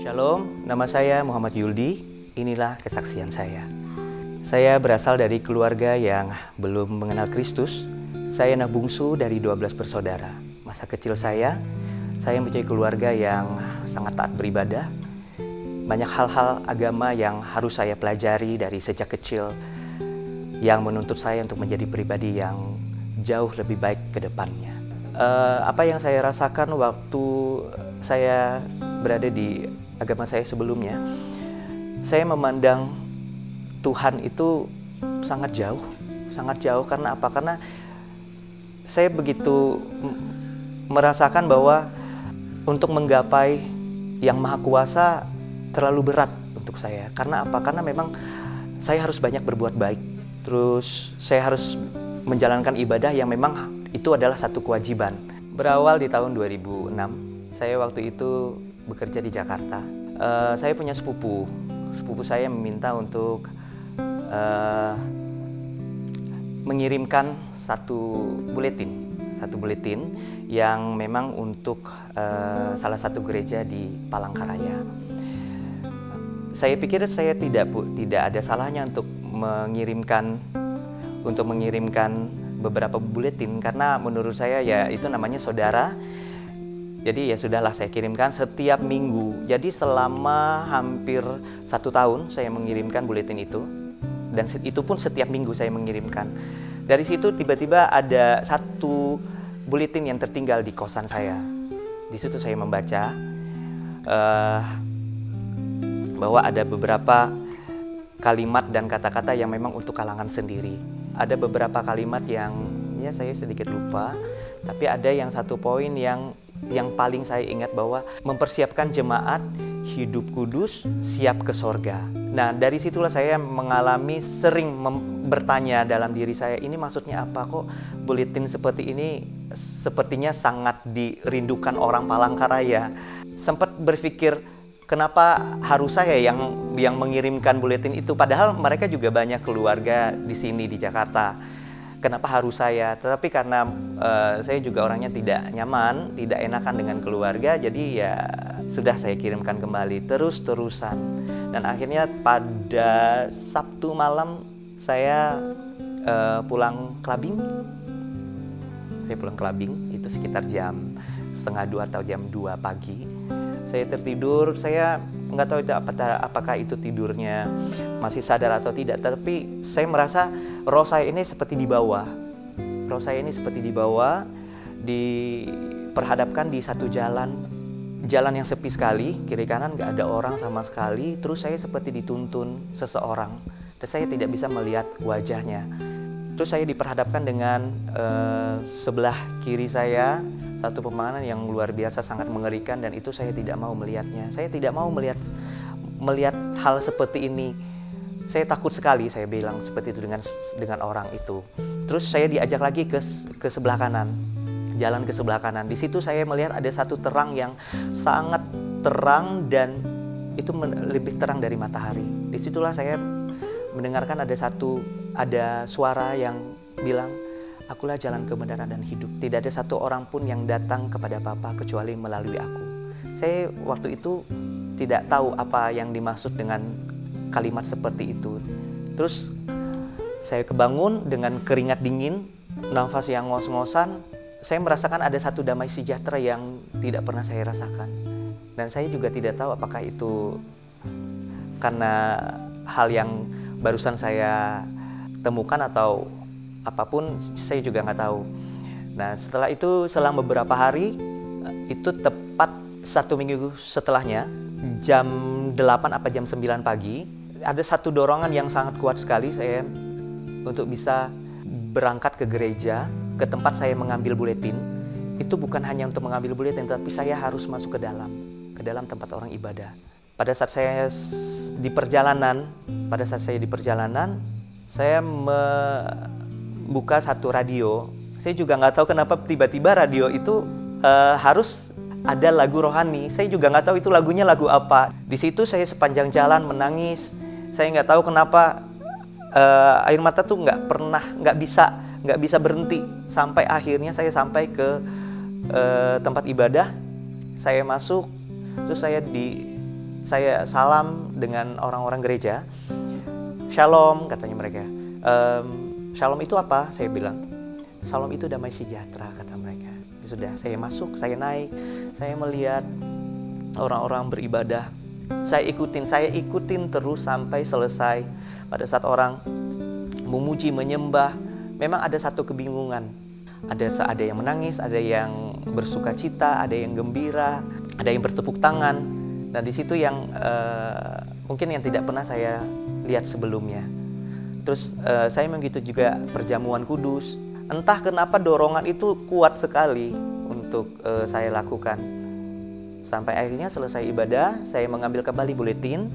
Shalom, nama saya Muhammad Yuldi. Inilah kesaksian saya. Saya berasal dari keluarga yang belum mengenal Kristus. Saya anak bungsu dari 12 bersaudara. Masa kecil saya mempunyai keluarga yang sangat taat beribadah. Banyak hal-hal agama yang harus saya pelajari dari sejak kecil yang menuntut saya untuk menjadi pribadi yang jauh lebih baik ke depannya. Apa yang saya rasakan waktu saya berada di agama saya sebelumnya, saya memandang Tuhan itu sangat jauh karena apa? Karena saya begitu merasakan bahwa untuk menggapai yang Maha Kuasa terlalu berat untuk saya. Karena apa? Karena memang saya harus banyak berbuat baik. Terus saya harus menjalankan ibadah yang memang itu adalah satu kewajiban. Berawal di tahun 2006, saya waktu itu bekerja di Jakarta. Saya punya sepupu saya meminta untuk mengirimkan satu buletin yang memang untuk salah satu gereja di Palangkaraya. Saya pikir saya tidak ada salahnya untuk mengirimkan beberapa buletin, karena menurut saya ya itu namanya saudara. Jadi ya sudahlah, saya kirimkan setiap minggu. Jadi selama hampir 1 tahun saya mengirimkan buletin itu. Dan itu pun setiap minggu saya mengirimkan. Dari situ tiba-tiba ada satu buletin yang tertinggal di kosan saya. Di situ saya membaca bahwa ada beberapa kalimat dan kata-kata yang memang untuk kalangan sendiri. Ada beberapa kalimat yang ya saya sedikit lupa. Tapi ada yang satu poin yang paling saya ingat, bahwa mempersiapkan jemaat hidup kudus siap ke sorga. Nah, dari situlah saya mengalami sering bertanya dalam diri saya, ini maksudnya apa? Kok buletin seperti ini sepertinya sangat dirindukan orang Palangkaraya. Sempat berpikir, kenapa harus saya yang mengirimkan buletin itu? Padahal mereka juga banyak keluarga di sini di Jakarta. Kenapa harus saya? Tetapi karena saya juga orangnya tidak nyaman, tidak enakan dengan keluarga, jadi ya sudah saya kirimkan kembali terus-terusan. Dan akhirnya pada Sabtu malam saya pulang clubbing. Saya pulang clubbing itu sekitar jam 1:30 atau jam 2 pagi. Saya tertidur, saya nggak tahu itu apakah itu tidurnya masih sadar atau tidak, tapi saya merasa roh saya ini seperti dibawa. Roh saya ini seperti dibawa, diperhadapkan di satu jalan yang sepi sekali, kiri kanan nggak ada orang sama sekali. Terus saya seperti dituntun seseorang, dan saya tidak bisa melihat wajahnya. Terus saya diperhadapkan dengan sebelah kiri saya satu pemandangan yang luar biasa sangat mengerikan, dan itu saya tidak mau melihatnya. Saya tidak mau melihat hal seperti ini. Saya takut sekali, saya bilang seperti itu dengan orang itu. Terus saya diajak lagi ke sebelah kanan, jalan ke sebelah kanan. Di situ saya melihat ada satu terang yang sangat terang, dan itu lebih terang dari matahari. Disitulah saya mendengarkan ada suara yang bilang, "Akulah jalan, kebenaran, dan hidup. Tidak ada satu orang pun yang datang kepada Bapa kecuali melalui aku." Saya waktu itu tidak tahu apa yang dimaksud dengan kalimat seperti itu. Terus saya kebangun dengan keringat dingin, nafas yang ngos-ngosan. Saya merasakan ada satu damai sejahtera yang tidak pernah saya rasakan. Dan saya juga tidak tahu apakah itu karena hal yang barusan saya temukan atau apapun, saya juga nggak tahu. Nah, setelah itu selang beberapa hari, itu tepat 1 minggu setelahnya, jam 8 apa jam 9 pagi, ada satu dorongan yang sangat kuat sekali saya untuk bisa berangkat ke gereja, ke tempat saya mengambil buletin. Itu bukan hanya untuk mengambil buletin, tapi saya harus masuk ke dalam tempat orang ibadah. Pada saat saya di perjalanan, saya membuka satu radio. Saya juga nggak tahu kenapa tiba-tiba radio itu harus ada lagu rohani. Saya juga nggak tahu itu lagunya lagu apa. Di situ saya sepanjang jalan menangis. Saya nggak tahu kenapa air mata tuh nggak bisa berhenti. Sampai akhirnya saya sampai ke tempat ibadah. Saya masuk, terus saya saya salam dengan orang-orang gereja. Shalom, katanya mereka. Shalom itu apa? Saya bilang, shalom itu damai sejahtera, kata mereka. Ya sudah, saya masuk, saya naik, saya melihat orang-orang beribadah. Saya ikutin terus sampai selesai. Pada saat orang memuji, menyembah, memang ada satu kebingungan. Ada yang menangis, ada yang bersuka cita, ada yang gembira, ada yang bertepuk tangan. Dan di situ yang mungkin yang tidak pernah saya lihat sebelumnya. Terus saya mengikuti juga perjamuan kudus. Entah kenapa dorongan itu kuat sekali untuk saya lakukan. Sampai akhirnya selesai ibadah, saya mengambil kembali buletin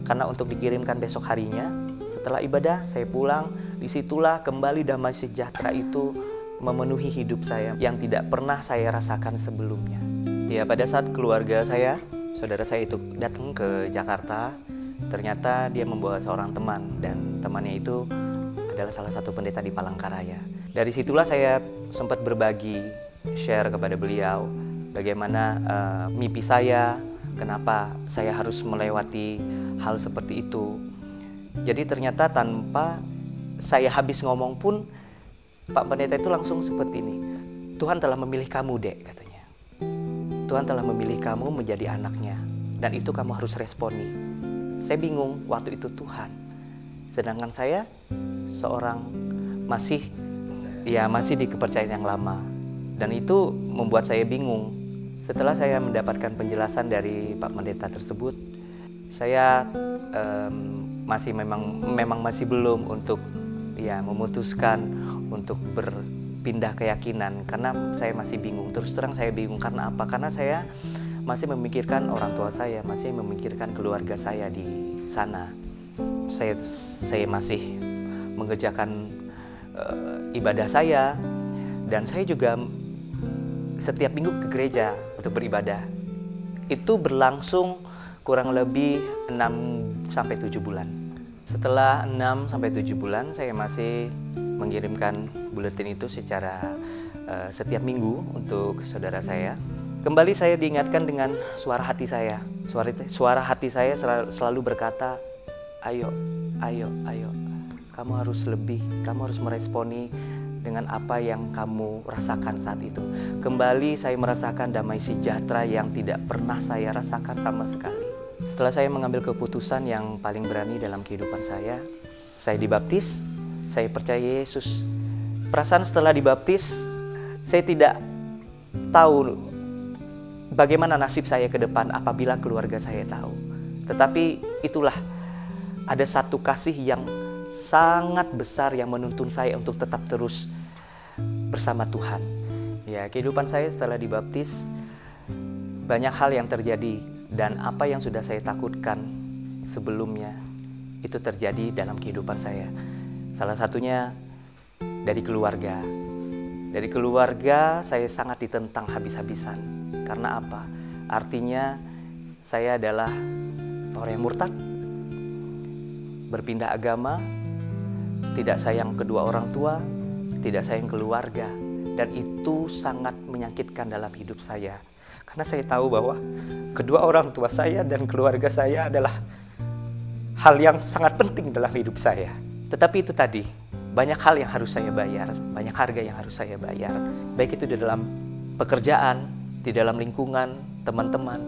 karena untuk dikirimkan besok harinya. Setelah ibadah, saya pulang. Disitulah kembali damai sejahtera itu memenuhi hidup saya yang tidak pernah saya rasakan sebelumnya. Ya, pada saat keluarga saya, saudara saya itu datang ke Jakarta, ternyata dia membawa seorang teman, dan temannya itu adalah salah satu pendeta di Palangkaraya. Dari situlah saya sempat berbagi, share kepada beliau bagaimana mimpi saya, kenapa saya harus melewati hal seperti itu. Jadi ternyata tanpa saya habis ngomong pun, Pak Pendeta itu langsung seperti ini. Tuhan telah memilih kamu, Dek, katanya. Tuhan telah memilih kamu menjadi anaknya, dan itu kamu harus responi. Saya bingung, waktu itu Tuhan. Sedangkan saya seorang masih di kepercayaan yang lama. Dan itu membuat saya bingung. Setelah saya mendapatkan penjelasan dari Pak Pendeta tersebut, saya memang masih belum untuk memutuskan untuk berpindah keyakinan, karena saya masih bingung. Terus terang saya bingung karena apa? Karena saya masih memikirkan orang tua saya, masih memikirkan keluarga saya di sana. Saya masih mengerjakan ibadah saya, dan saya juga setiap minggu ke gereja untuk beribadah. Itu berlangsung kurang lebih 6-7 bulan. Setelah 6-7 bulan, saya masih mengirimkan buletin itu secara setiap minggu untuk saudara saya. Kembali saya diingatkan dengan suara hati saya. Suara hati saya selalu berkata, ayo, kamu harus lebih, kamu harus meresponi dengan apa yang kamu rasakan saat itu. Kembali saya merasakan damai sejahtera yang tidak pernah saya rasakan sama sekali. Setelah saya mengambil keputusan yang paling berani dalam kehidupan saya dibaptis, saya percaya Yesus. Perasaan setelah dibaptis, saya tidak tahu bagaimana nasib saya ke depan apabila keluarga saya tahu. Tetapi itulah, ada satu kasih yang sangat besar yang menuntun saya untuk tetap terus bersama Tuhan. Ya, kehidupan saya setelah dibaptis, banyak hal yang terjadi, dan apa yang sudah saya takutkan sebelumnya itu terjadi dalam kehidupan saya. Salah satunya dari keluarga. Dari keluarga saya sangat ditentang habis-habisan. Karena apa? Artinya saya adalah orang yang murtad, berpindah agama, tidak sayang kedua orang tua, tidak sayang keluarga, dan itu sangat menyakitkan dalam hidup saya. Karena saya tahu bahwa kedua orang tua saya dan keluarga saya adalah hal yang sangat penting dalam hidup saya. Tetapi itu tadi, banyak hal yang harus saya bayar, banyak harga yang harus saya bayar. Baik itu di dalam pekerjaan, di dalam lingkungan, teman-teman,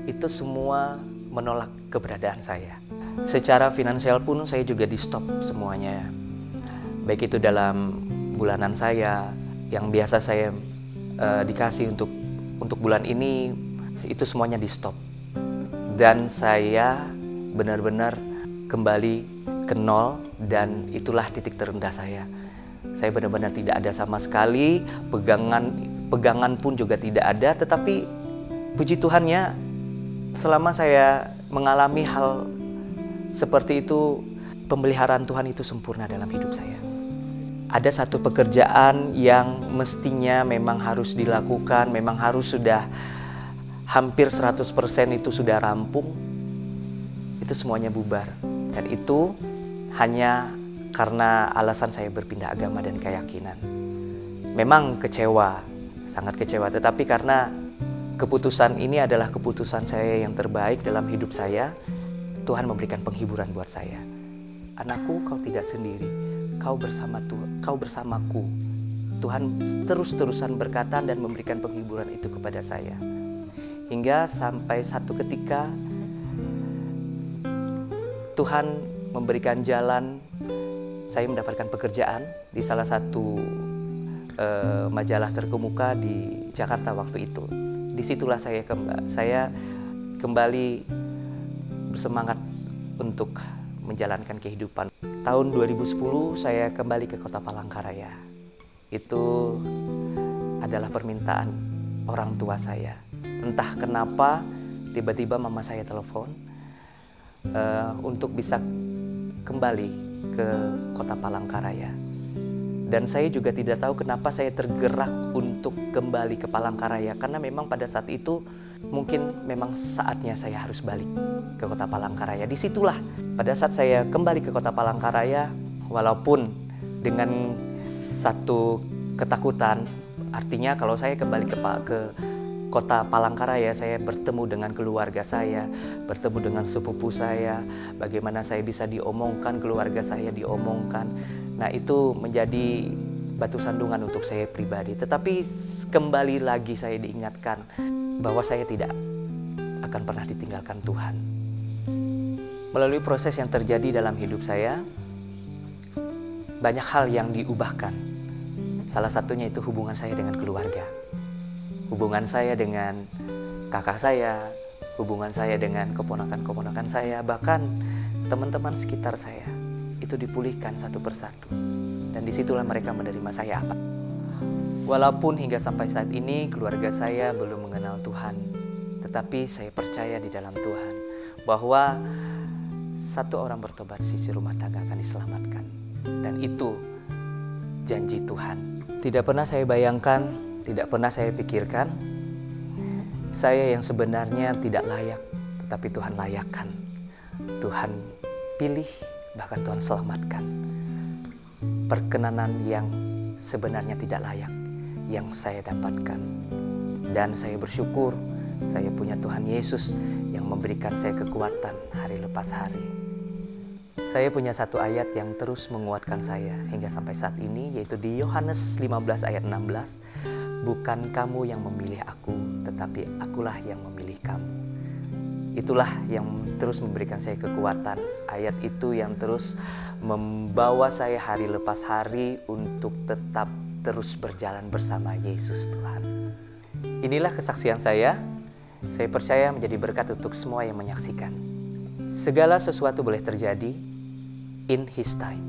itu semua menolak keberadaan saya. Secara finansial pun saya juga di stop semuanya. Baik itu dalam bulanan saya, yang biasa saya dikasih untuk bulan ini, itu semuanya di stop. Dan saya benar-benar kembali ke nol, dan itulah titik terendah saya. Saya benar-benar tidak ada sama sekali, pegangan pun juga tidak ada. Tetapi puji Tuhannya, selama saya mengalami hal seperti itu, pemeliharaan Tuhan itu sempurna dalam hidup saya. Ada satu pekerjaan yang mestinya memang harus dilakukan, memang harus sudah hampir 100% itu sudah rampung, itu semuanya bubar. Dan itu hanya karena alasan saya berpindah agama dan keyakinan. Memang kecewa, sangat kecewa, tetapi karena keputusan ini adalah keputusan saya yang terbaik dalam hidup saya. Tuhan memberikan penghiburan buat saya. Anakku, kau tidak sendiri, kau bersamaku. Tuhan terus-terusan berkata dan memberikan penghiburan itu kepada saya. Hingga sampai satu ketika Tuhan memberikan jalan, saya mendapatkan pekerjaan di salah satu majalah terkemuka di Jakarta waktu itu. Disitulah saya kembali bersemangat untuk menjalankan kehidupan. Tahun 2010 saya kembali ke kota Palangkaraya. Itu adalah permintaan orang tua saya. Entah kenapa tiba-tiba mama saya telepon untuk bisa kembali ke kota Palangkaraya. Dan saya juga tidak tahu kenapa saya tergerak untuk kembali ke Palangkaraya, karena memang pada saat itu mungkin memang saatnya saya harus balik ke kota Palangkaraya. Disitulah pada saat saya kembali ke kota Palangkaraya, walaupun dengan satu ketakutan, artinya kalau saya kembali ke kota Palangkaraya, saya bertemu dengan keluarga saya, bertemu dengan sepupu saya, bagaimana saya bisa diomongkan, keluarga saya diomongkan. Nah, itu menjadi batu sandungan untuk saya pribadi. Tetapi kembali lagi saya diingatkan bahwa saya tidak akan pernah ditinggalkan Tuhan. Melalui proses yang terjadi dalam hidup saya, banyak hal yang diubahkan. Salah satunya itu hubungan saya dengan keluarga. Hubungan saya dengan kakak saya, hubungan saya dengan keponakan-keponakan saya, bahkan teman-teman sekitar saya. Itu dipulihkan satu persatu. Dan disitulah mereka menerima saya apa. Walaupun hingga sampai saat ini keluarga saya belum mengenal Tuhan, tetapi saya percaya di dalam Tuhan bahwa satu orang bertobat, sisi rumah tangga akan diselamatkan. Dan itu janji Tuhan. Tidak pernah saya bayangkan, tidak pernah saya pikirkan, saya yang sebenarnya tidak layak, tetapi Tuhan layakkan. Tuhan pilih, bahkan Tuhan selamatkan. Perkenanan yang sebenarnya tidak layak yang saya dapatkan. Dan saya bersyukur saya punya Tuhan Yesus yang memberikan saya kekuatan hari lepas hari. Saya punya satu ayat yang terus menguatkan saya hingga sampai saat ini, yaitu di Yohanes 15 ayat 16. Bukan kamu yang memilih aku, tetapi akulah yang memilih kamu. Itulah yang terus memberikan saya kekuatan. Ayat itu yang terus membawa saya hari lepas hari untuk tetap terus berjalan bersama Yesus Tuhan. Inilah kesaksian saya. Saya percaya menjadi berkat untuk semua yang menyaksikan. Segala sesuatu boleh terjadi in His time.